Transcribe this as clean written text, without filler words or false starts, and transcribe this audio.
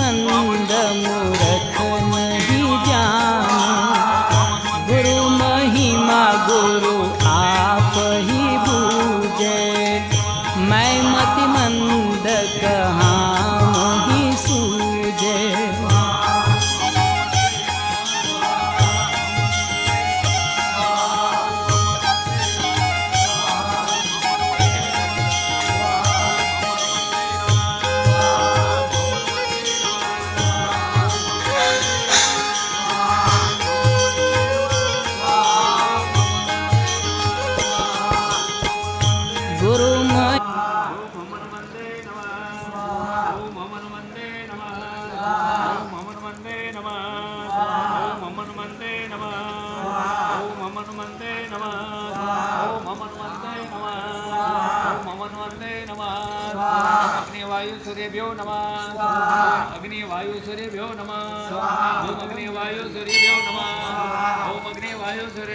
नंद मूरख नहीं जानो। गुरु महिमा गुरु आप ही बूझे, मैं मति मंद कहाँ ही सूझे। गुरु अग्निवायु सूर्यभ्यो नमः। अग्निवायु सूर्यभ्यो नमः। ओम अग्निवायु सूर्यभ्यो नमः। ओम अग्निवायु सूर्य